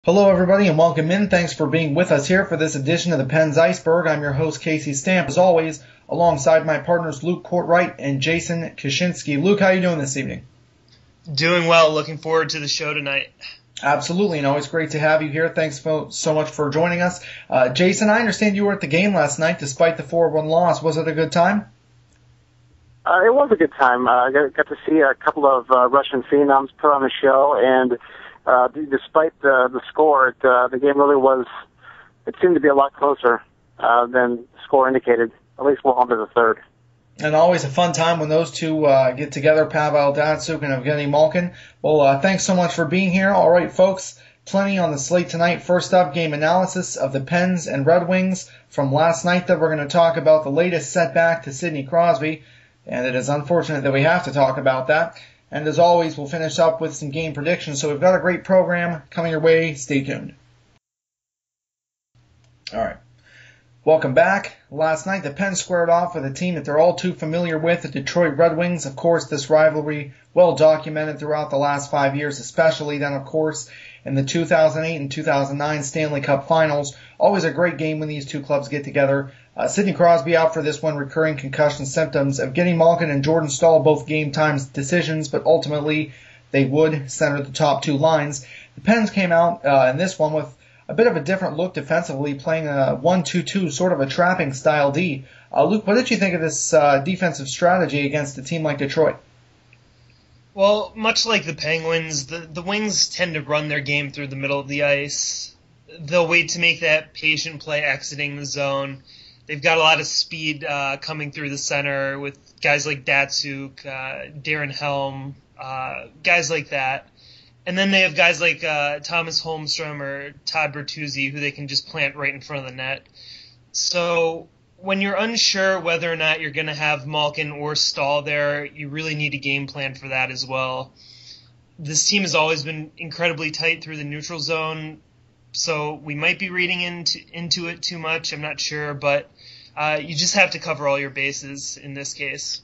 Hello, everybody, and welcome in. Thanks for being with us here for this edition of the Pens Iceberg. I'm your host, Casey Stamp, as always, alongside my partners Luke Courtwright and Jason Kaczynski. Luke, how are you doing this evening? Doing well. Looking forward to the show tonight. Absolutely, and always great to have you here. Thanks so much for joining us. Jason, I understand you were at the game last night despite the 4-1 loss. Was it a good time? It was a good time. I got to see a couple of Russian phenoms put on a show, and despite the score, the game really was, it seemed to be a lot closer than the score indicated, at least well into the third. And always a fun time when those two get together, Pavel Datsyuk and Evgeny Malkin. Well, thanks so much for being here. All right, folks, plenty on the slate tonight. First up, game analysis of the Pens and Red Wings from last night that we're going to talk about the latest setback to Sidney Crosby. And it is unfortunate that we have to talk about that. And as always, we'll finish up with some game predictions. So we've got a great program coming your way. Stay tuned. All right. Welcome back. Last night, the Pens squared off with a team that they're all too familiar with, the Detroit Red Wings. Of course, this rivalry well documented throughout the last 5 years, especially then, of course, in the 2008 and 2009 Stanley Cup Finals. Always a great game when these two clubs get together. Sidney Crosby out for this one, recurring concussion symptoms. Evgeny Malkin and Jordan Staal both game time decisions, but ultimately they would center the top two lines. The Pens came out in this one with a bit of a different look defensively, playing a 1-2-2, sort of a trapping style D. Luke, what did you think of this defensive strategy against a team like Detroit? Well, much like the Penguins, the Wings tend to run their game through the middle of the ice. They'll wait to make that patient play exiting the zone. They've got a lot of speed coming through the center with guys like Datsyuk, Darren Helm, guys like that. And then they have guys like Thomas Holmstrom or Todd Bertuzzi who they can just plant right in front of the net. So when you're unsure whether or not you're going to have Malkin or Staal there, you really need a game plan for that as well. This team has always been incredibly tight through the neutral zone, so we might be reading into it too much. I'm not sure, but you just have to cover all your bases in this case.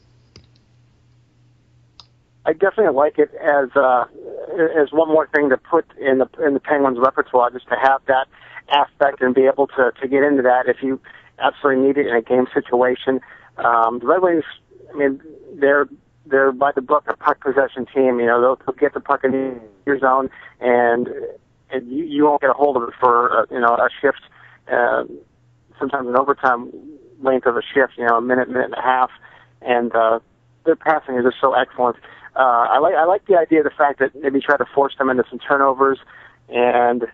I definitely like it as one more thing to put in the Penguins' repertoire, just to have that aspect and be able to get into that if you absolutely need it in a game situation. The Red Wings, I mean, they're by the book a puck possession team. You know, they'll get the puck in your zone, and you won't get a hold of it for a shift, sometimes an overtime length of a shift. You know, a minute and a half, and their passing is just so excellent. I like the idea of the fact that maybe try to force them into some turnovers, and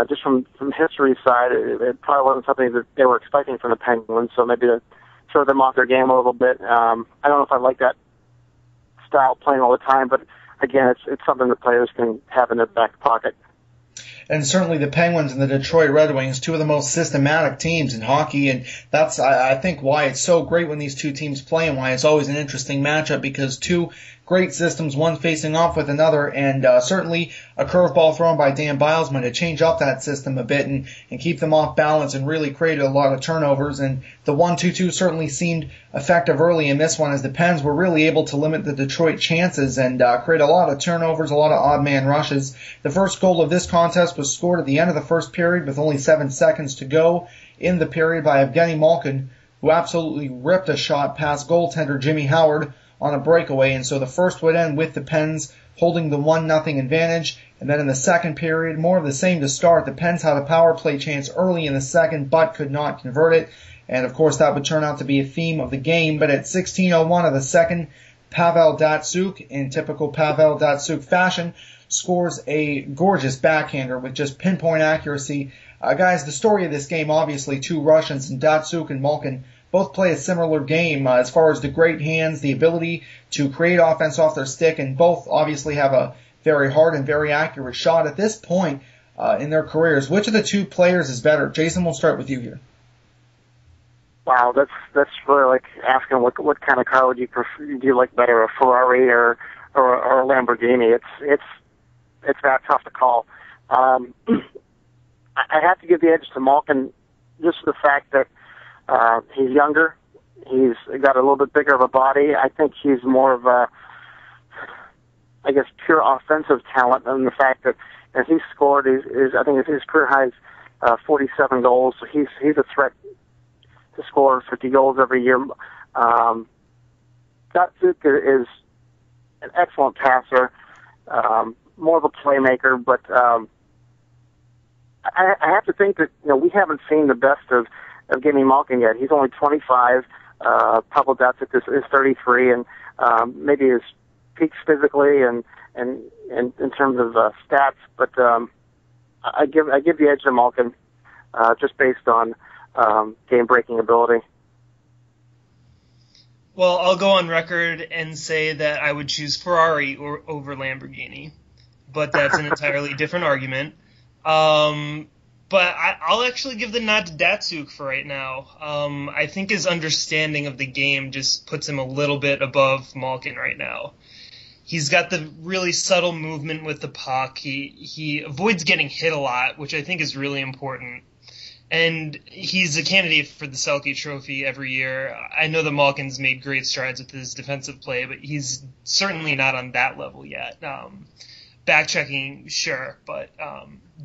just from history's side, it probably wasn't something that they were expecting from the Penguins, so maybe to throw them off their game a little bit. I don't know if I like that style playing all the time, but again, it's something that players can have in their back pocket. And certainly the Penguins and the Detroit Red Wings, two of the most systematic teams in hockey, and that's, I think, why it's so great when these two teams play and why it's always an interesting matchup, because two great systems, one facing off with another, and certainly a curveball thrown by Dan Bilesman to change up that system a bit and keep them off balance and really created a lot of turnovers. And the 1-2-2 certainly seemed effective early in this one, as the Pens were really able to limit the Detroit chances and create a lot of turnovers, a lot of odd man rushes. The first goal of this contest was scored at the end of the first period with only 7 seconds to go in the period by Evgeny Malkin, who absolutely ripped a shot past goaltender Jimmy Howard on a breakaway, and so the first would end with the Pens holding the 1-0 advantage. And then in the second period, more of the same to start. The Pens had a power play chance early in the second, but could not convert it. And of course, that would turn out to be a theme of the game. But at 16:01 of the second, Pavel Datsyuk, in typical Pavel Datsyuk fashion, scores a gorgeous backhander with just pinpoint accuracy. Guys, the story of this game, obviously, two Russians, and Datsyuk and Malkin both play a similar game as far as the great hands, the ability to create offense off their stick, and both obviously have a very hard and very accurate shot. At this point in their careers, which of the two players is better? Jason, we'll start with you here. Wow, that's really like asking what kind of car would you prefer? Do you like better, a Ferrari or a Lamborghini? It's that tough to call. I have to give the edge to Malkin, just for the fact that he's younger. He's got a little bit bigger of a body. I think he's more of a, I guess, pure offensive talent than the fact that and he's scored. I think his career high is 47 goals. So he's a threat to score 50 goals every year. Datsuk is an excellent passer, more of a playmaker, but I have to think that we haven't seen the best of Evgeny Malkin yet. He's only 25. Pavel Datsuk is 33, and maybe his peaks physically and in terms of stats, but I give the edge to Malkin just based on game-breaking ability. Well, I'll go on record and say that I would choose Ferrari over Lamborghini, but that's an entirely different argument. But I'll actually give the nod to Datsuk for right now. I think his understanding of the game just puts him a little bit above Malkin right now. He's got the really subtle movement with the puck. He avoids getting hit a lot, which I think is really important. And he's a candidate for the Selke Trophy every year. I know that Malkin's made great strides with his defensive play, but he's certainly not on that level yet. Back-checking, sure, but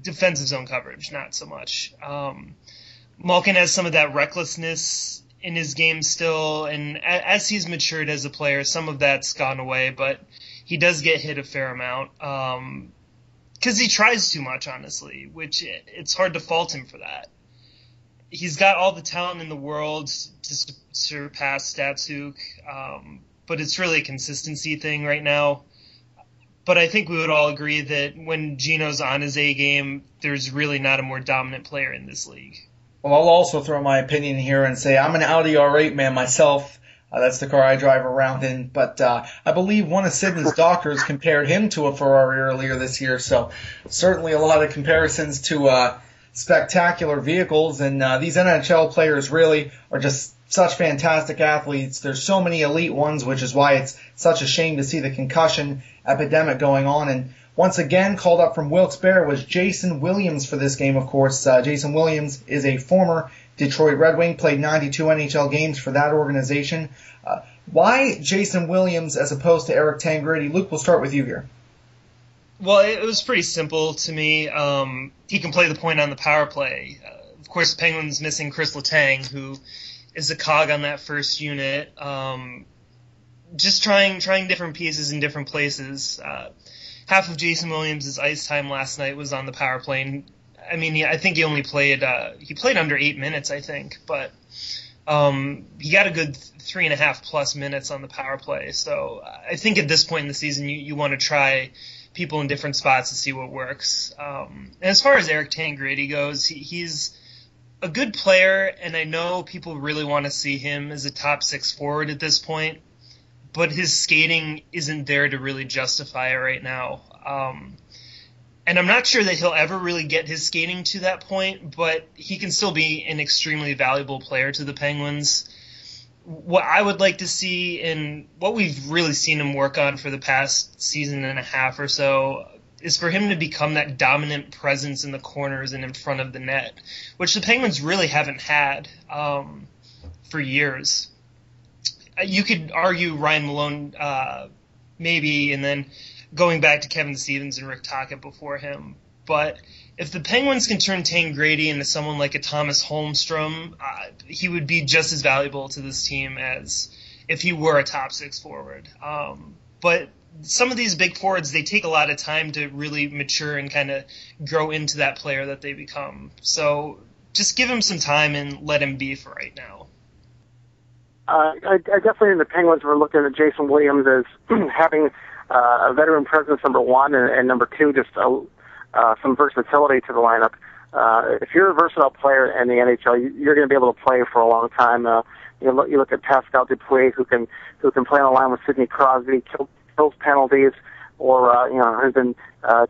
defensive zone coverage, not so much. Malkin has some of that recklessness in his game still, and as he's matured as a player, some of that's gone away, but he does get hit a fair amount because he tries too much, honestly, which it's hard to fault him for that. He's got all the talent in the world to surpass Datsuk, but it's really a consistency thing right now. But I think we would all agree that when Gino's on his A game, there's really not a more dominant player in this league. Well, I'll also throw my opinion here and say I'm an Audi R8 man myself. That's the car I drive around in. But I believe one of Sidney's doctors compared him to a Ferrari earlier this year. So certainly a lot of comparisons to spectacular vehicles. And these NHL players really are just such fantastic athletes. There's so many elite ones, which is why it's such a shame to see the concussion epidemic going on. And once again, called up from Wilkes-Barre was Jason Williams for this game, of course. Jason Williams is a former Detroit Red Wing, played 92 NHL games for that organization. Why Jason Williams as opposed to Eric Tangradi? Luke, we'll start with you here. Well, it was pretty simple to me. He can play the point on the power play. Of course, the Penguins missing Chris Letang, who is a cog on that first unit. Just trying different pieces in different places. Half of Jason Williams' ice time last night was on the power play. And, I mean, I think he only played under 8 minutes, I think, but he got a good 3.5 plus minutes on the power play. So I think at this point in the season, you want to try people in different spots to see what works. And as far as Eric Tangradi goes, he's a good player, and I know people really want to see him as a top 6 forward at this point, but his skating isn't there to really justify it right now. And I'm not sure that he'll ever really get his skating to that point, but he can still be an extremely valuable player to the Penguins. What I would like to see, and what we've really seen him work on for the past season and a half or so, is for him to become that dominant presence in the corners and in front of the net, which the Penguins really haven't had for years. You could argue Ryan Malone maybe, and then going back to Kevin Stevens and Rick Tocchet before him. But if the Penguins can turn Tangradi into someone like a Thomas Holmstrom, he would be just as valuable to this team as if he were a top 6 forward. But some of these big forwards, they take a lot of time to really mature and kind of grow into that player that they become. So just give him some time and let him be for right now. I definitely think the Penguins were looking at Jason Williams as having a veteran presence, number one, and number two, just some versatility to the lineup. If you're a versatile player in the NHL, you're going to be able to play for a long time. You look at Pascal Dupuis, who can play on the line with Sidney Crosby, kills penalties, or has been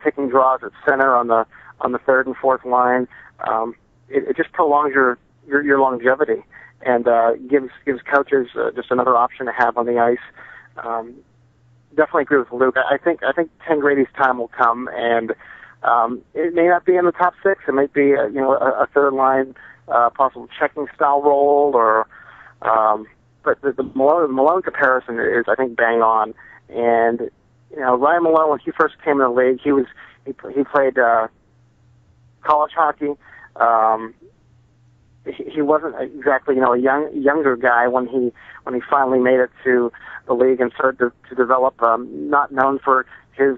taking draws at center on the third and fourth line. It just prolongs your longevity and gives coaches just another option to have on the ice. Definitely agree with Luke. I think Tangradi's time will come, and it may not be in the top 6. It might be a third line possible checking style role, or but the Malone comparison is, I think, bang on. And Ryan Malone, when he first came in the league, he was He played college hockey. He wasn't exactly a younger guy when he finally made it to the league and started to develop. Not known for his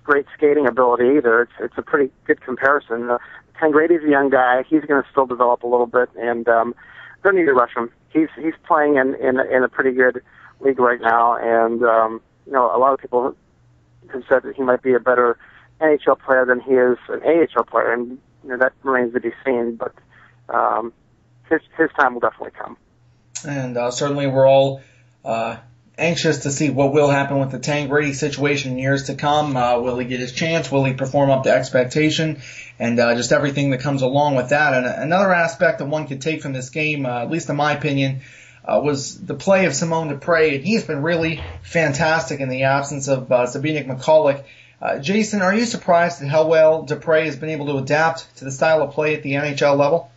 great skating ability either. It's a pretty good comparison. Tangrady's a young guy. He's going to still develop a little bit, and don't need to rush him. He's playing in a pretty good league right now, and a lot of people have said that he might be a better NHL player than he is an AHL player, and that remains to be seen. But his time will definitely come. And certainly we're all anxious to see what will happen with the Tangrady situation in years to come. Will he get his chance? Will he perform up to expectation? And just everything that comes along with that. And another aspect that one could take from this game, at least in my opinion, was the play of Simone Dupré. And he's been really fantastic in the absence of Zbigniew Michalek. Jason, are you surprised at how well Dupré has been able to adapt to the style of play at the NHL level?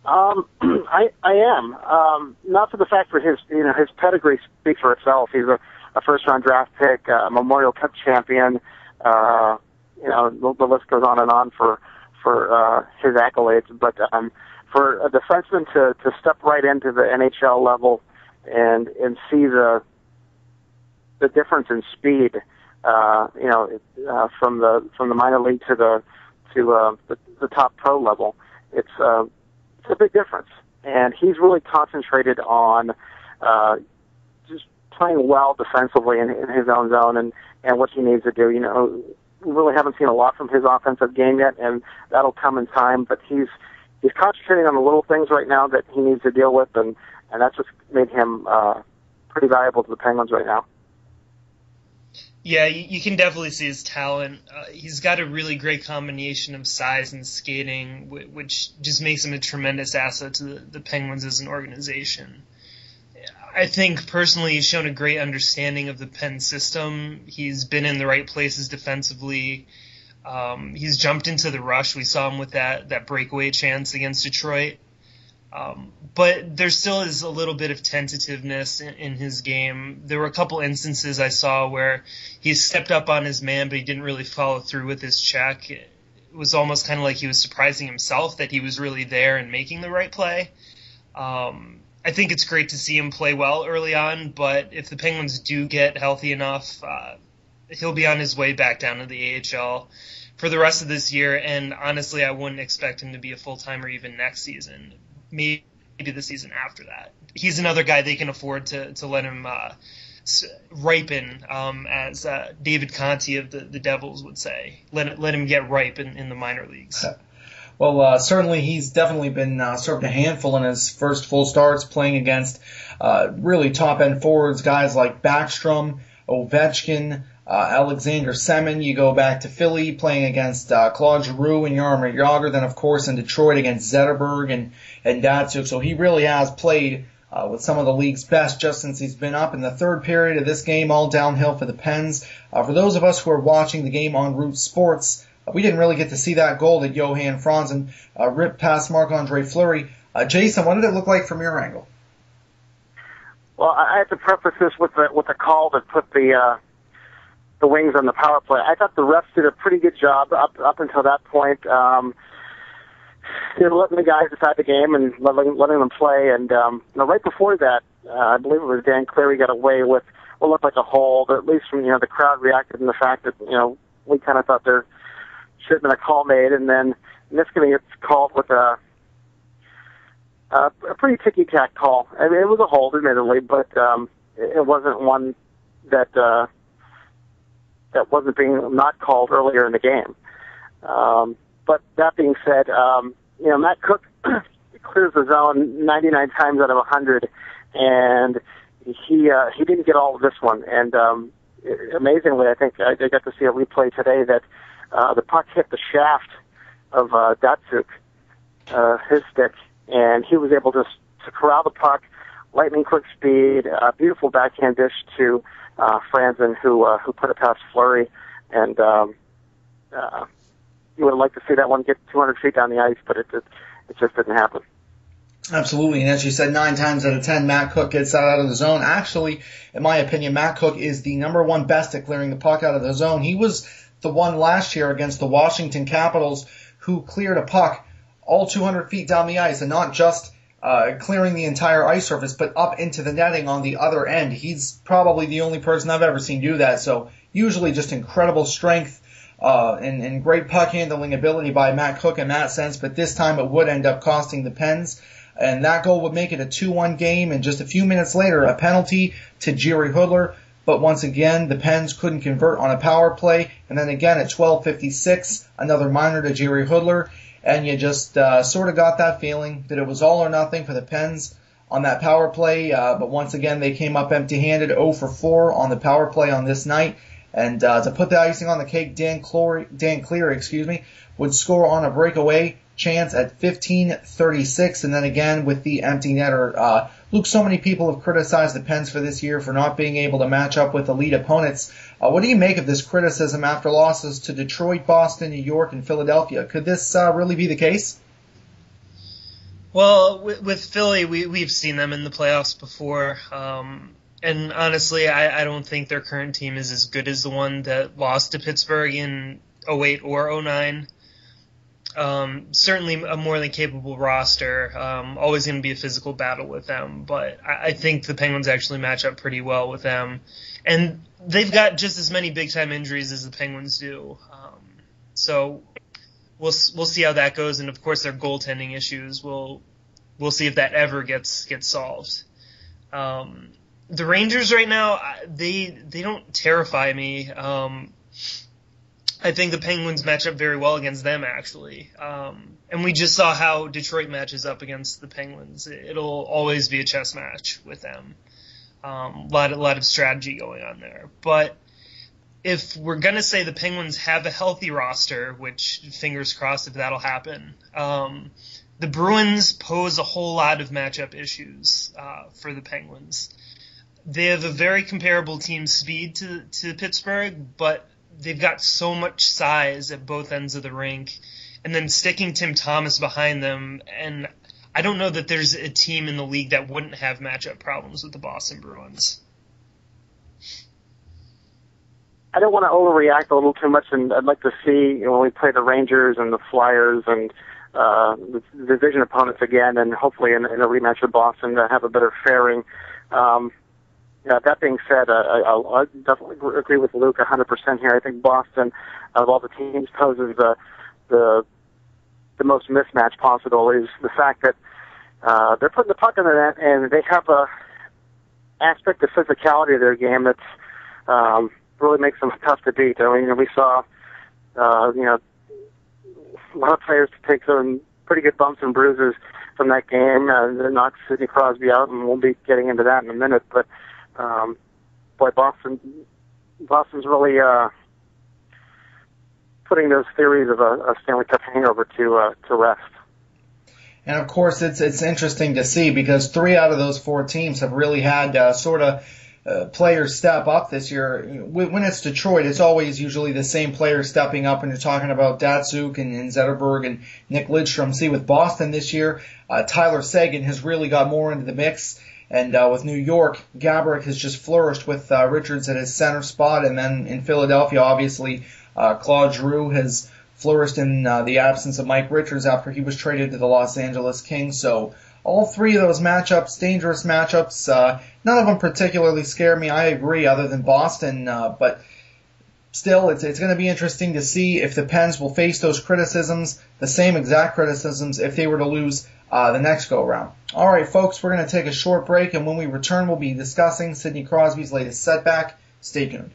I am. Not for the fact that his pedigree speaks for itself. He's a first round draft pick, a Memorial Cup champion. The list goes on and on for his accolades. But for a defenseman to step right into the NHL level and see the difference in speed, from the minor league to the top pro level, it's a big difference. And he's really concentrated on just playing well defensively in his own zone and what he needs to do. We really haven't seen a lot from his offensive game yet, and that'll come in time. But he's concentrating on the little things right now that he needs to deal with, and that's what's made him pretty valuable to the Penguins right now. Yeah, you can definitely see his talent. He's got a really great combination of size and skating, which just makes him a tremendous asset to the Penguins as an organization. I think personally he's shown a great understanding of the Penn system. He's been in the right places defensively. He's jumped into the rush. We saw him with that breakaway chance against Detroit. But there still is a little bit of tentativeness in his game. There were a couple instances I saw where he stepped up on his man, but he didn't really follow through with his check. It was almost kind of like he was surprising himself that he was really there and making the right play. I think it's great to see him play well early on, but if the Penguins do get healthy enough, he'll be on his way back down to the AHL for the rest of this year. And honestly, I wouldn't expect him to be a full-timer even next season. Maybe the season after that. He's another guy they can afford to let him ripen, as David Conti of the Devils would say. Let him get ripe in the minor leagues. Well, certainly he's definitely been served a handful in his first full starts playing against really top-end forwards, guys like Backstrom, Ovechkin, Alexander Semin. You go back to Philly playing against Claude Giroux and Jaromir Jagr. Then, of course, in Detroit against Zetterberg and Datsuk. So he really has played with some of the league's best just since he's been up. In the third period of this game, all downhill for the Pens. For those of us who are watching the game on Root Sports, we didn't really get to see that goal that Johan Franzen ripped past Marc-Andre Fleury. Jason, what did it look like from your angle? Well, I have to preface this with the call that put the Wings on the power play. I thought the refs did a pretty good job up until that point. Letting the guys decide the game and letting them play. And right before that, I believe it was Dan Cleary got away with what looked like a hold. At least from the crowd reacted in the fact that we kind of thought there should have been a call made, and then Niskanen gets called with a pretty ticky-tack call. I mean, it was a hold, admittedly, but it wasn't one that wasn't being not called earlier in the game. But that being said, Matt Cook clears the zone 99 times out of 100, and he didn't get all of this one. And amazingly, I think I got to see a replay today that the puck hit the shaft of Datsuk, his stick, and he was able to corral the puck, lightning quick speed, beautiful backhand dish to Franzen, who put it past Fleury, and you would like to see that one get 200 feet down the ice, but it just didn't happen. Absolutely, and as you said, 9 times out of 10, Matt Cook gets that out of the zone. Actually, in my opinion, Matt Cook is the number one best at clearing the puck out of the zone. He was the one last year against the Washington Capitals, who cleared a puck all 200 feet down the ice, and not just clearing the entire ice surface, but up into the netting on the other end. He's probably the only person I've ever seen do that. So usually just incredible strength and great puck handling ability by Matt Cook in that sense, but this time it would end up costing the Pens. And that goal would make it a 2-1 game, and just a few minutes later, a penalty to Jerry Hoodler. But once again, the Pens couldn't convert on a power play. And then again at 12:56, another minor to Jerry Hoodler. And you just sort of got that feeling that it was all or nothing for the Pens on that power play. But once again, they came up empty-handed, 0 for 4 on the power play on this night. And to put the icing on the cake, Dan Cleary, would score on a breakaway chance at 15:36. And then again with the empty netter. Luke, so many people have criticized the Pens for this year for not being able to match up with elite opponents. What do you make of this criticism after losses to Detroit, Boston, New York, and Philadelphia? Could this really be the case? Well, with Philly, we've seen them in the playoffs before. And honestly, I don't think their current team is as good as the one that lost to Pittsburgh in 08 or 09. Certainly a more than capable roster. Always going to be a physical battle with them, but I think the Penguins actually match up pretty well with them. And they've got just as many big-time injuries as the Penguins do. So we'll see how that goes. And, of course, their goaltending issues. We'll see if that ever gets solved. The Rangers right now, they don't terrify me. I think the Penguins match up very well against them, actually. And we just saw how Detroit matches up against the Penguins. It'll always be a chess match with them. A lot of strategy going on there. But if we're going to say the Penguins have a healthy roster, which fingers crossed if that'll happen, the Bruins pose a whole lot of matchup issues for the Penguins. They have a very comparable team speed to Pittsburgh, but they've got so much size at both ends of the rink, and then sticking Tim Thomas behind them, and I don't know that there's a team in the league that wouldn't have matchup problems with the Boston Bruins. I don't want to overreact a little too much, and I'd like to see when we play the Rangers and the Flyers and the division opponents again, and hopefully in a rematch with Boston to have a better faring. That being said, I definitely agree with Luke 100% here. I think Boston, of all the teams, poses the most mismatch possible. Is the fact that they're putting the puck in the net, and they have a aspect of physicality of their game that's really makes them tough to beat. I mean, we saw a lot of players take some pretty good bumps and bruises from that game. They knocked Sidney Crosby out, and we'll be getting into that in a minute. But Boston's really putting those theories of a Stanley Cup hangover to rest. And of course, it's interesting to see because 3 out of those 4 teams have really had players step up this year. When it's Detroit, it's always usually the same players stepping up, and you're talking about Datsuk and Zetterberg and Nick Lidstrom. See, with Boston this year, Tyler Seguin has really got more into the mix. And with New York, Gaborik has just flourished with Richards at his center spot. And then in Philadelphia, obviously, Claude Giroux has flourished in the absence of Mike Richards after he was traded to the Los Angeles Kings. So all 3 of those matchups, dangerous matchups, none of them particularly scare me. I agree, other than Boston. But still, it's going to be interesting to see if the Pens will face those criticisms, the same exact criticisms, if they were to lose the next go-around. All right, folks, we're going to take a short break, and when we return, we'll be discussing Sidney Crosby's latest setback. Stay tuned.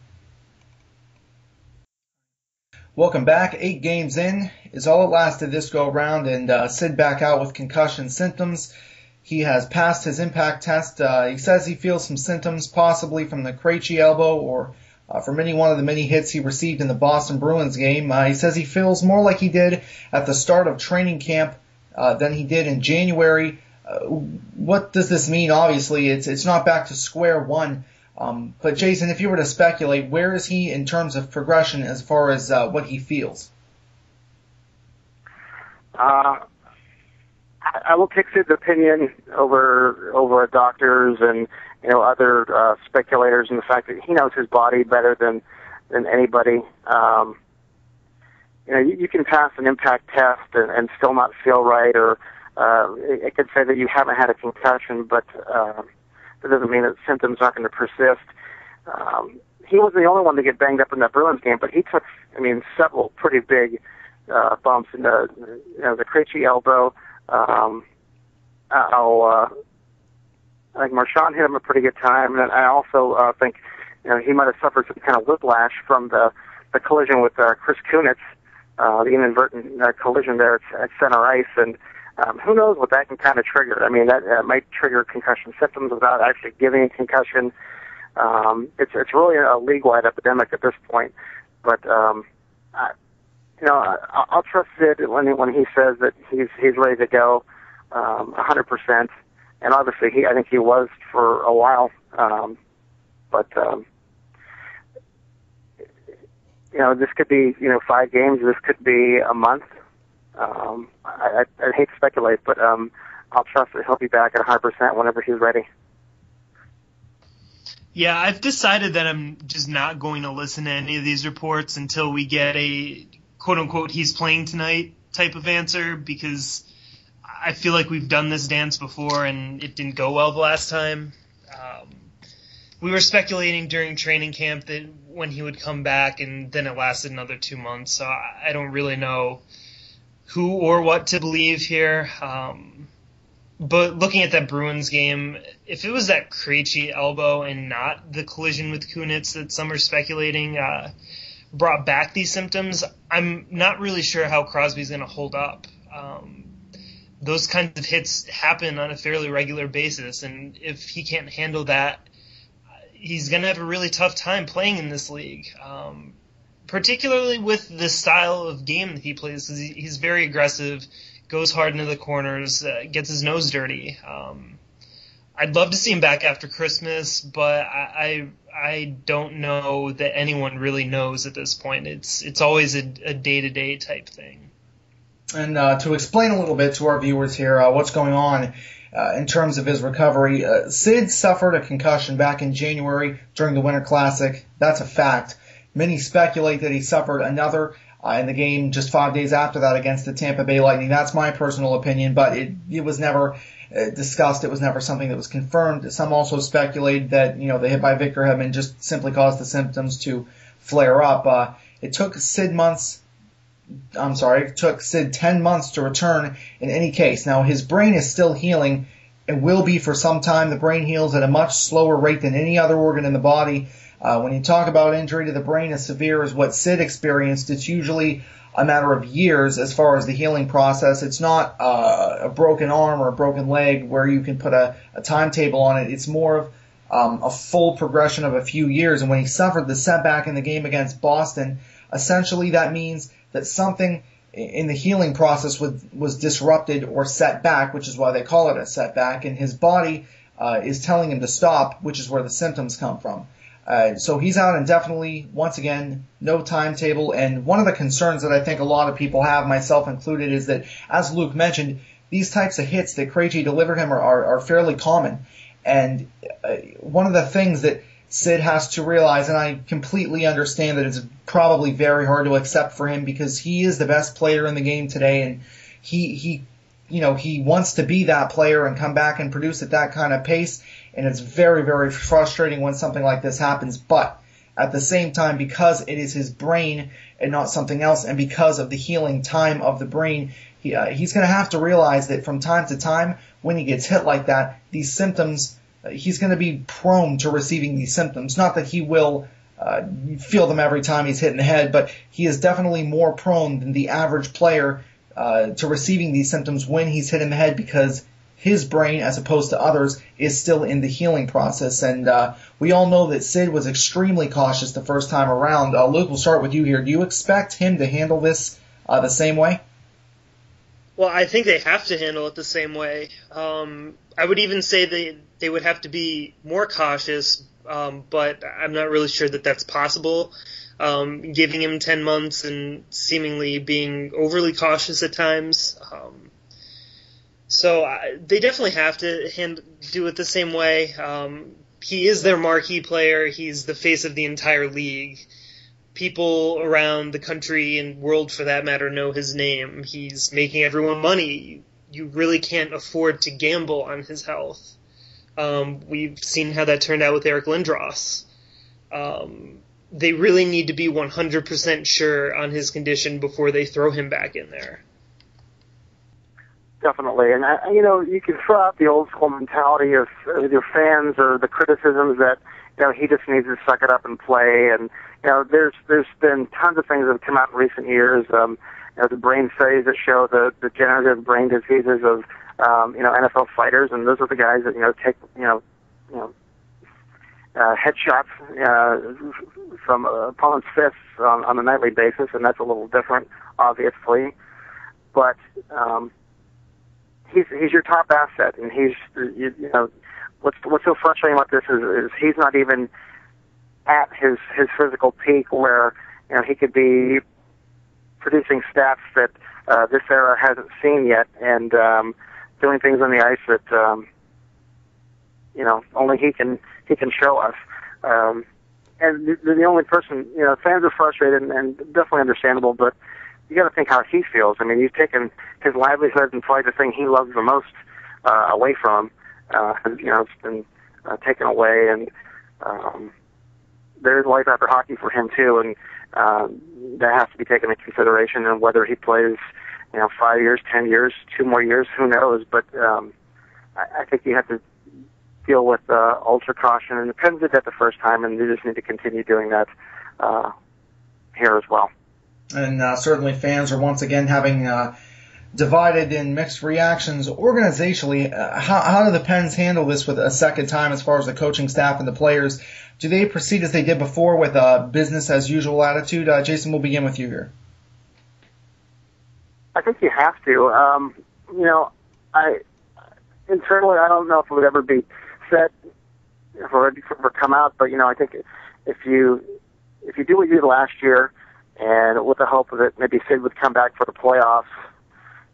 Welcome back. 8 games in is all it lasted this go-around, and Sid back out with concussion symptoms. He has passed his impact test. He says he feels some symptoms, possibly from the Krejci elbow or from one of the many hits he received in the Boston Bruins game. He says he feels more like he did at the start of training camp than he did in January. What does this mean? Obviously, it's not back to square one. But Jason, if you were to speculate, where is he in terms of progression as far as what he feels? I will take Sid's opinion over a doctor's and other speculators, and the fact that he knows his body better than anybody. you can pass an impact test and still not feel right, or it could say that you haven't had a concussion, but that doesn't mean that symptoms aren't going to persist. He wasn't the only one to get banged up in that Bruins game, but he took, several pretty big bumps in the Krejci elbow. I think Marchand hit him a pretty good time, and I also think he might have suffered some kind of whiplash from the collision with Chris Kunitz, the inadvertent collision there at center ice, and who knows what that can kind of trigger. That might trigger concussion symptoms without actually giving a concussion. It's really a league-wide epidemic at this point, but I'll trust Sid when he says that he's ready to go 100%. And obviously, I think he was for a while. But this could be 5 games. This could be a month. I hate to speculate, but I'll trust that he'll be back at 100% whenever he's ready. Yeah, I've decided that I'm just not going to listen to any of these reports until we get a quote-unquote he's playing tonight type of answer, because I feel like we've done this dance before and it didn't go well the last time. We were speculating during training camp that when he would come back, and then it lasted another 2 months, so I don't really know who or what to believe here. But looking at that Bruins game, if it was that Krejci elbow and not the collision with Kunitz that some are speculating brought back these symptoms, I'm not really sure how Crosby's going to hold up. Those kinds of hits happen on a fairly regular basis, and if he can't handle that, he's going to have a really tough time playing in this league, particularly with the style of game that he plays, because he's very aggressive, goes hard into the corners, gets his nose dirty. I'd love to see him back after Christmas, but I don't know that anyone really knows at this point. It's always a day-to-day type thing. And to explain a little bit to our viewers here what's going on in terms of his recovery, Sid suffered a concussion back in January during the Winter Classic. That's a fact. Many speculate that he suffered another in the game just 5 days after that against the Tampa Bay Lightning. That's my personal opinion, but it was never discussed. It was never something that was confirmed. Some also speculated that the hit by Victor Hedman just simply caused the symptoms to flare up. It took Sid 10 months to return in any case. Now, his brain is still healing. It will be for some time. The brain heals at a much slower rate than any other organ in the body. When you talk about injury to the brain as severe as what Sid experienced, it's usually a matter of years as far as the healing process. It's not a broken arm or a broken leg where you can put a timetable on it. It's more of a full progression of a few years. And when he suffered the setback in the game against Boston, essentially that means that something in the healing process was disrupted or set back, which is why they call it a setback, and his body is telling him to stop, which is where the symptoms come from. So he's out indefinitely. Once again, no timetable. And one of the concerns that I think a lot of people have, myself included, is that, as Luke mentioned, these types of hits that Krejci delivered him are fairly common. And one of the things that Sid has to realize, and I completely understand that it's probably very hard to accept for him because he is the best player in the game today, and he wants to be that player and come back and produce at that kind of pace. And it's very, very frustrating when something like this happens. But at the same time, because it is his brain and not something else, and because of the healing time of the brain, he's going to have to realize that from time to time, when he gets hit like that, these symptoms, he's going to be prone to receiving these symptoms. Not that he will feel them every time he's hit in the head, but he is definitely more prone than the average player to receiving these symptoms when he's hit in the head, because his brain, as opposed to others, is still in the healing process. And we all know that Sid was extremely cautious the first time around. Luke, we'll start with you here. Do you expect him to handle this the same way? Well, I think they have to handle it the same way. I would even say they would have to be more cautious, but I'm not really sure that that's possible. Giving him 10 months and seemingly being overly cautious at times. So they definitely have to do it the same way. He is their marquee player. He's the face of the entire league. people around the country and world, for that matter, know his name. He's making everyone money. You really can't afford to gamble on his health. We've seen how that turned out with Eric Lindros. They really need to be 100% sure on his condition before they throw him back in there. Definitely. And, you can throw out the old school mentality of your fans or the criticisms that, he just needs to suck it up and play. And, there's been tons of things that have come out in recent years. The brain studies that show the degenerative brain diseases of, NFL fighters. And those are the guys that, take, headshots from opponents' fists on a nightly basis, and that's a little different, obviously. But he's your top asset, and he's what's so frustrating about this is he's not even at his physical peak where he could be producing stats that this era hasn't seen yet, and doing things on the ice that only he can show us. And the only person, fans are frustrated and definitely understandable, but you got to think how he feels. I mean, you've taken his livelihood and probably the thing he loves the most away from him. It's been taken away, and there's life after hockey for him too, and that has to be taken into consideration. And whether he plays, 5 years, 10 years, 2 more years, who knows? But I think you have to deal with ultra caution, and the Pens did that the first time, and they just need to continue doing that here as well. And certainly fans are once again having divided and mixed reactions organizationally. How do the Pens handle this with a second time as far as the coaching staff and the players? Do they proceed as they did before with a business as usual attitude? Jason, we'll begin with you here. I think you have to. Internally, I don't know if it would ever be said or come out, but I think if you do what you did last year, and with the hope that maybe Sid would come back for the playoffs,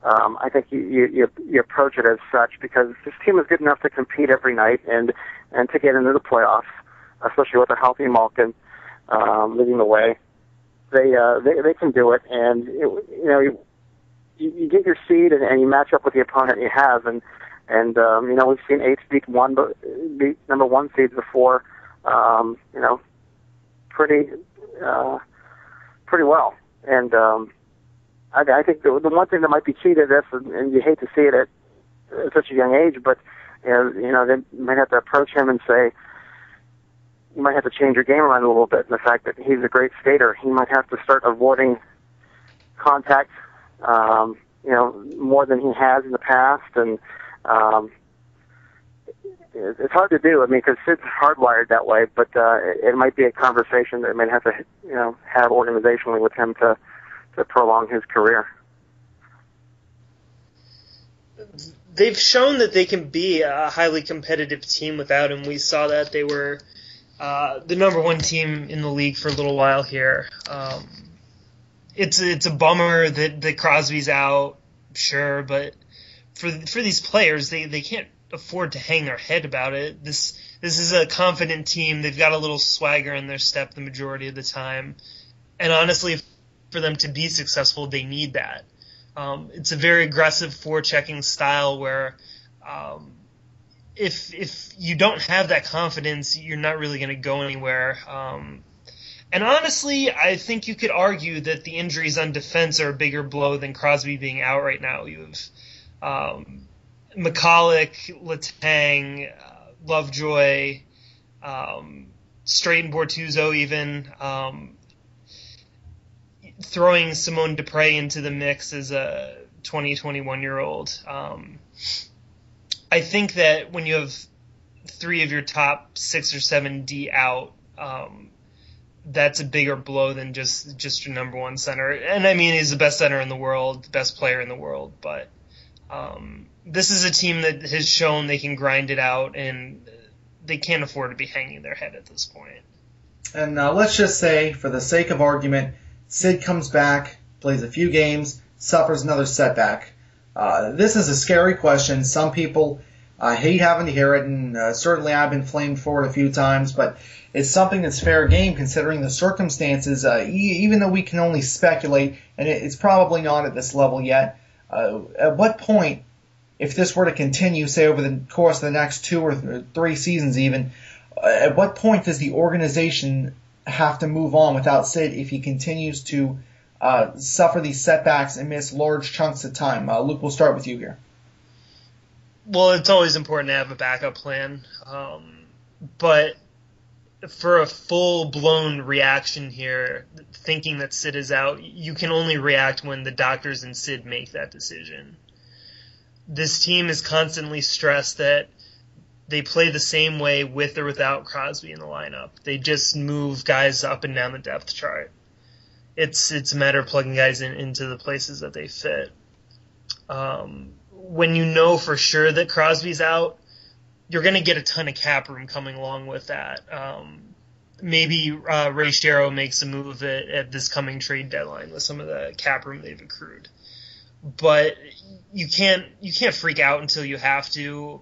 I think you approach it as such, because this team is good enough to compete every night and to get into the playoffs, especially with a healthy Malkin leading the way. They can do it, and you get your seed and you match up with the opponent you have, and we've seen 8 beat number 1 seeds before, pretty well. And I think the one thing that might be key to this, and you hate to see it at such a young age, but they might have to approach him and say, you might have to change your game around a little bit. And the fact that he's a great skater, he might have to start avoiding contact, more than he has in the past. And it's hard to do. I mean, because Sid's hardwired that way, but it might be a conversation that they might have to, have organizationally with him to prolong his career. They've shown that they can be a highly competitive team without him. We saw that they were the number 1 team in the league for a little while here. It's a bummer that Crosby's out, sure, but for these players, they can't afford to hang their head about it. This is a confident team. They've got a little swagger in their step the majority of the time, and honestly, for them to be successful, they need that. It's a very aggressive forechecking style where if you don't have that confidence, you're not really going to go anywhere. And honestly, I think you could argue that the injuries on defense are a bigger blow than Crosby being out right now. You have McCulloch, Letang, Lovejoy, Straight and Bortuzzo even. Throwing Simone Dupre into the mix as a 20, 21-year-old. I think that when you have 3 of your top 6 or 7 D out, that's a bigger blow than just your number 1 center. And I mean, he's the best center in the world, the best player in the world, but this is a team that has shown they can grind it out, and they can't afford to be hanging their head at this point. And let's just say, for the sake of argument, Sid comes back, plays a few games, suffers another setback. This is a scary question. Some people I hate having to hear it, and certainly I've been flamed for it a few times, but it's something that's fair game considering the circumstances, even though we can only speculate, and it's probably not at this level yet. At what point, if this were to continue, say over the course of the next 2 or 3 seasons even, at what point does the organization have to move on without Sid if he continues to suffer these setbacks and miss large chunks of time? Luke, we'll start with you here. Well, it's always important to have a backup plan, but for a full-blown reaction here, thinking that Sid is out, you can only react when the doctors and Sid make that decision. This team is constantly stressed that they play the same way with or without Crosby in the lineup. They just move guys up and down the depth chart. It's a matter of plugging guys into the places that they fit. When you know for sure that Crosby's out, you're going to get a ton of cap room coming along with that. Maybe Ray Shero makes a move at this coming trade deadline with some of the cap room they've accrued. But you can't freak out until you have to.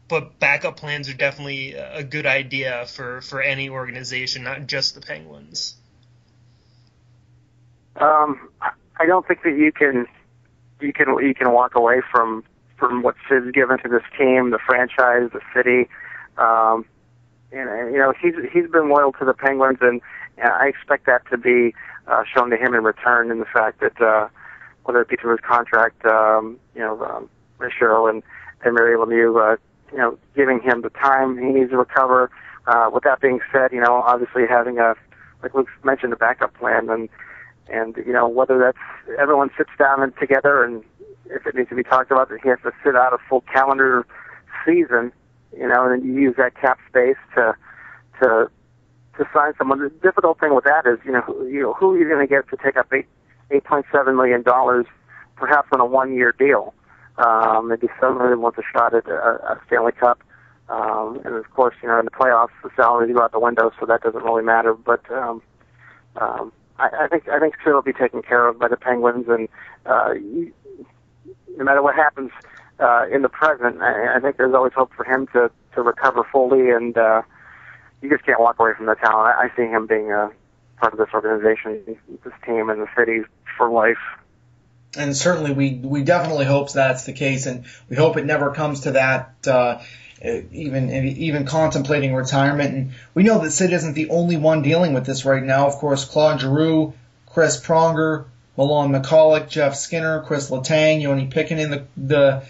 But backup plans are definitely a good idea for any organization, not just the Penguins. I don't think that you can walk away from what Sid's given to this team, the franchise, the city. And he's been loyal to the Penguins, and I expect that to be shown to him in return in the fact that whether it be through his contract, Ray Shero and Mary Lemieux, giving him the time he needs to recover. With that being said, obviously having like Luke mentioned, a backup plan, and whether that's everyone sits down and together, and if it needs to be talked about that he has to sit out a full calendar season, and then you use that cap space to sign someone. The difficult thing with that is, who are you going to get to take up $8.7 million, perhaps on a 1-year deal? Maybe somebody wants a shot at a Stanley Cup, and of course, in the playoffs, the salaries go out the window, so that doesn't really matter. But I think Sid will be taken care of by the Penguins, and no matter what happens in the present, I think there's always hope for him to recover fully, and you just can't walk away from the talent. I see him being a part of this organization, this team, and the city for life. And certainly we definitely hope that's the case, and we hope it never comes to that, even contemplating retirement. And we know that Sid isn't the only one dealing with this right now. Of course, Claude Giroux, Chris Pronger, Milan McCulloch, Jeff Skinner, Chris Letang, Yoni Pekkanen, the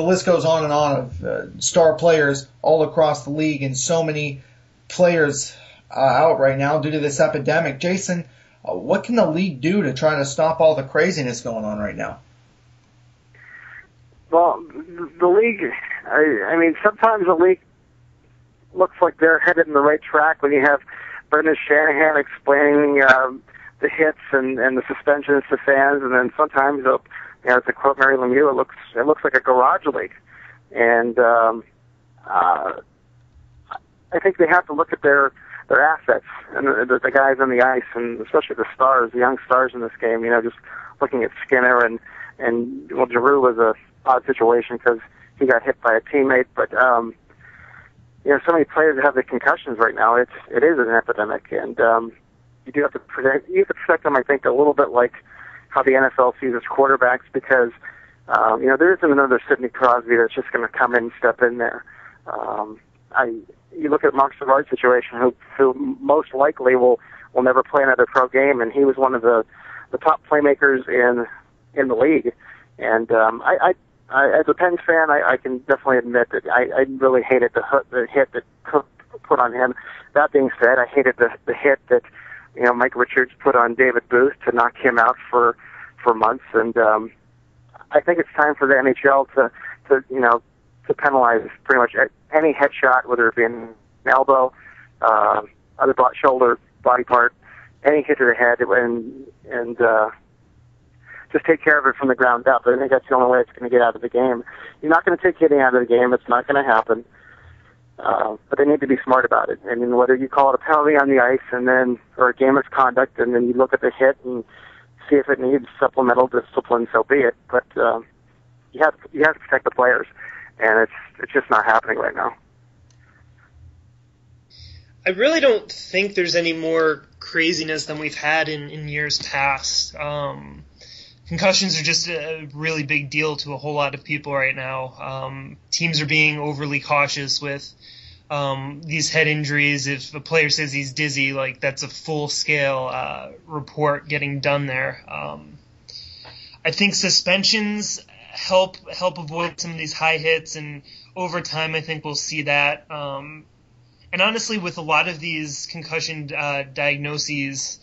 list goes on and on of star players all across the league, and so many players out right now due to this epidemic. Jason, what can the league do to try to stop all the craziness going on right now? Well, the league, sometimes the league looks like they're headed in the right track when you have Brendan Shanahan explaining the hits and the suspensions to fans, and then sometimes, to quote Mary Lemieux, it looks like a garage league. And I think they have to look at their assets and the guys on the ice, and especially the stars, the young stars in this game. Just looking at Skinner and Giroux was a odd situation because he got hit by a teammate, but so many players have the concussions right now. It is an epidemic, and you do have to protect them. I think a little bit like how the NFL sees its quarterbacks, because there isn't another Sidney Crosby that's just going to come in and step in there. You look at Mark Savard's situation, who most likely will never play another pro game, and he was one of the top playmakers in the league. And I as a Pens fan, I can definitely admit that I really hated the hit that Cook put on him. That being said, I hated the hit that Mike Richards put on David Booth to knock him out for months. And I think it's time for the NHL to penalize pretty much any headshot, whether it be an elbow, other shoulder, body part, any hit to the head, and just take care of it from the ground up. I think that's the only way it's going to get out of the game. You're not going to take hitting out of the game. It's not going to happen. But they need to be smart about it. I mean, whether you call it a penalty on the ice or a game misconduct, and then you look at the hit and see if it needs supplemental discipline, so be it. But you have to protect the players. and it's just not happening right now. I really don't think there's any more craziness than we've had in years past. Concussions are just a really big deal to a whole lot of people right now. Teams are being overly cautious with these head injuries. If a player says he's dizzy, like that's a full-scale report getting done there. I think suspensions help avoid some of these high hits, and over time I think we'll see that. And honestly, with a lot of these concussion diagnoses,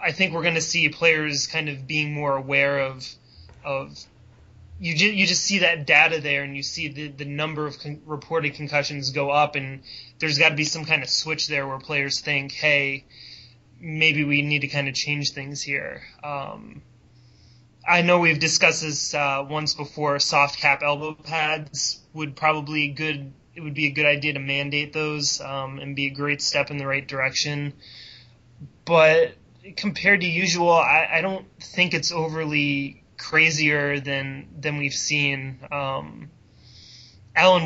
I think we're going to see players kind of being more aware of you just see that data there, and you see the number of reported concussions go up, and there's got to be some kind of switch there where players think, hey, maybe we need to kind of change things here. I know we've discussed this once before. Soft cap elbow pads would be a good idea to mandate those and be a great step in the right direction. But compared to usual, I don't think it's overly crazier than we've seen. Alan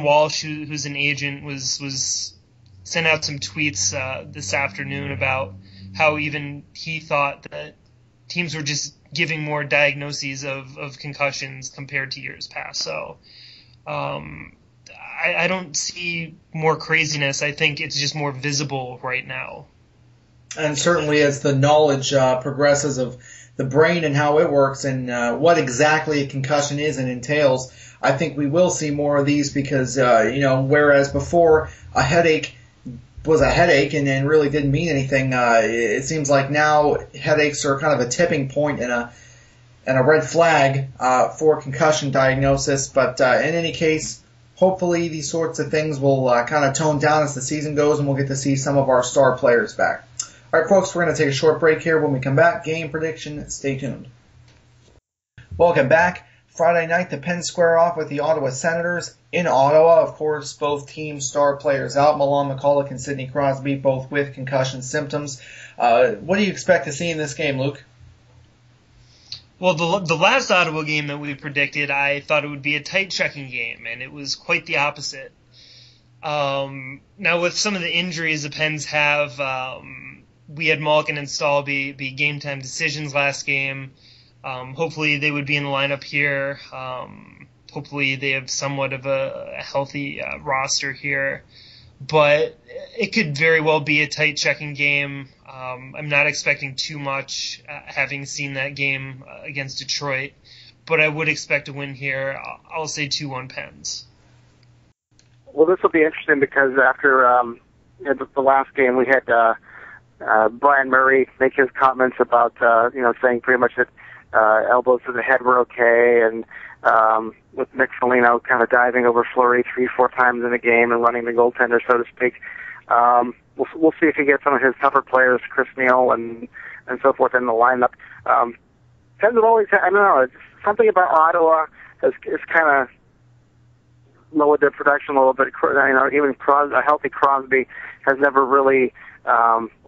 Walsh, who's an agent, was sent out some tweets this afternoon about how even he thought that teams were just giving more diagnoses of concussions compared to years past. So I don't see more craziness. I think it's just more visible right now. And certainly as the knowledge progresses of the brain and how it works and what exactly a concussion is and entails, I think we will see more of these because, whereas before a headache was a headache and really didn't mean anything, it seems like now headaches are kind of a tipping point and a red flag for concussion diagnosis. But in any case, hopefully these sorts of things will kind of tone down as the season goes, and we'll get to see some of our star players back. All right, folks, we're going to take a short break here. When we come back, game prediction. Stay tuned. Welcome back. Friday night, the Pens square off with the Ottawa Senators in Ottawa. Of course, both teams' star players out. Milan McCulloch and Sidney Crosby, both with concussion symptoms. What do you expect to see in this game, Luke? Well, the last Ottawa game that we predicted, I thought it would be a tight checking game, and it was quite the opposite. Now, with some of the injuries the Pens have, we had Malkin and Stahl be game time decisions last game. Hopefully they would be in the lineup here. Hopefully they have somewhat of a healthy roster here. But it could very well be a tight checking game. I'm not expecting too much, having seen that game against Detroit. But I would expect a win here. I'll say 2-1 Pens. Well, this will be interesting because after the last game, we had Brian Murray make his comments about saying pretty much that elbows to the head were okay, and with Nick Foligno kind of diving over Fleury 3-4 times in a game and running the goaltender, so to speak. We'll see if he gets some of his tougher players, Chris Neal and so forth, in the lineup. Pens have always, I don't know, it's something about Ottawa is kind of lowered their production a little bit. Even a healthy Crosby has never really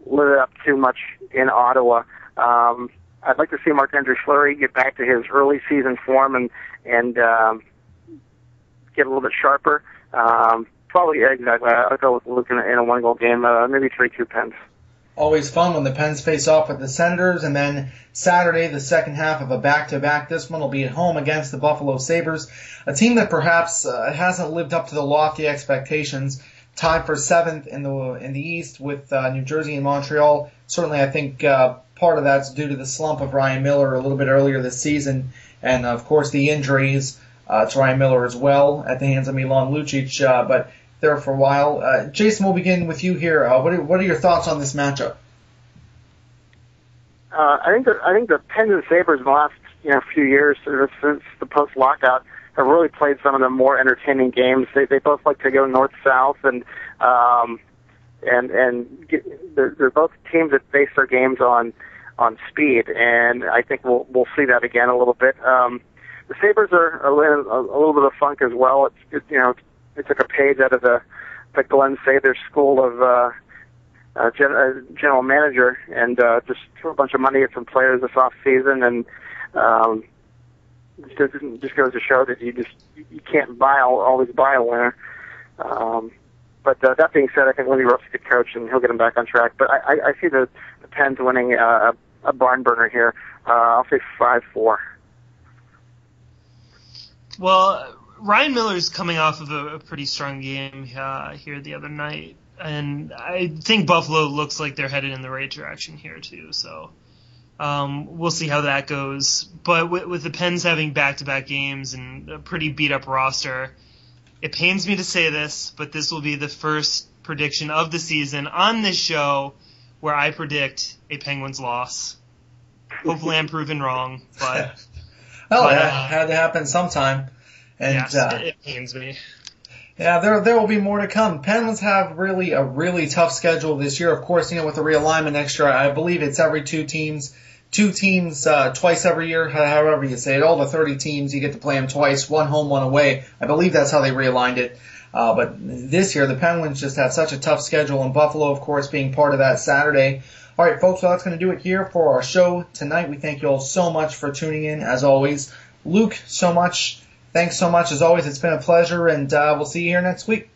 lit it up too much in Ottawa. I'd like to see Marc-Andre Fleury get back to his early season form and get a little bit sharper. Probably, yeah, exactly. I'll go with Luke in a one-goal game, maybe 3-2 Pens. Always fun when the Pens face off with the Senators, and then Saturday, the second half of a back-to-back. This one will be at home against the Buffalo Sabres, a team that perhaps hasn't lived up to the lofty expectations. Tied for 7th in the East with New Jersey and Montreal. Certainly, I think part of that's due to the slump of Ryan Miller a little bit earlier this season, and of course the injuries to Ryan Miller as well at the hands of Milan Lucic. But there for a while. Jason, we'll begin with you here. What are your thoughts on this matchup? I think the Pens and Sabres in the last few years, since the post-lockout, have really played some of the more entertaining games. They both like to go north-south, and they're both teams that base their games on speed, and I think we'll see that again a little bit. The Sabres are a little bit of funk as well. They took a page out of the Glenn Sather school of general manager, and just threw a bunch of money at some players this off season, and just goes to show that you can't always buy a winner. But that being said, I think Lindy Ruff's a good coach, and he'll get him back on track. But I see the Pens winning a barn burner here. I'll say 5-4. Well, Ryan Miller's coming off of a pretty strong game here the other night, and I think Buffalo looks like they're headed in the right direction here too. So we'll see how that goes. But with the Pens having back-to-back games and a pretty beat-up roster, it pains me to say this, but this will be the first prediction of the season on this show where I predict a Penguins loss. Hopefully I'm proven wrong, but... Well, that had to happen sometime. And, yes, it pains me. Yeah, there will be more to come. Penguins have a really tough schedule this year. Of course, with the realignment next year, I believe it's every two teams twice every year, however you say it. All the 30 teams, you get to play them twice, one home, one away. I believe that's how they realigned it. But this year, the Penguins just have such a tough schedule, and Buffalo, of course, being part of that Saturday. All right, folks, well, that's going to do it here for our show tonight. We thank you all so much for tuning in, as always. Luke, thanks so much, as always. It's been a pleasure, and we'll see you here next week.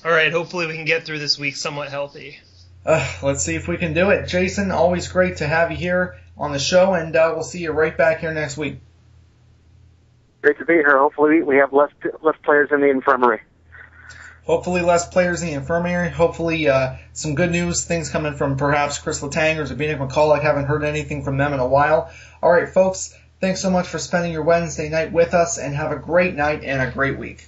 All right, hopefully we can get through this week somewhat healthy. Let's see if we can do it. Jason, always great to have you here on the show, and we'll see you right back here next week. Great to be here. Hopefully we have less players in the infirmary. Hopefully less players in the infirmary. Hopefully some good news, things coming from perhaps Chris Letang or Zbigniew McCulloch. Haven't heard anything from them in a while. All right, folks, thanks so much for spending your Wednesday night with us, and have a great night and a great week.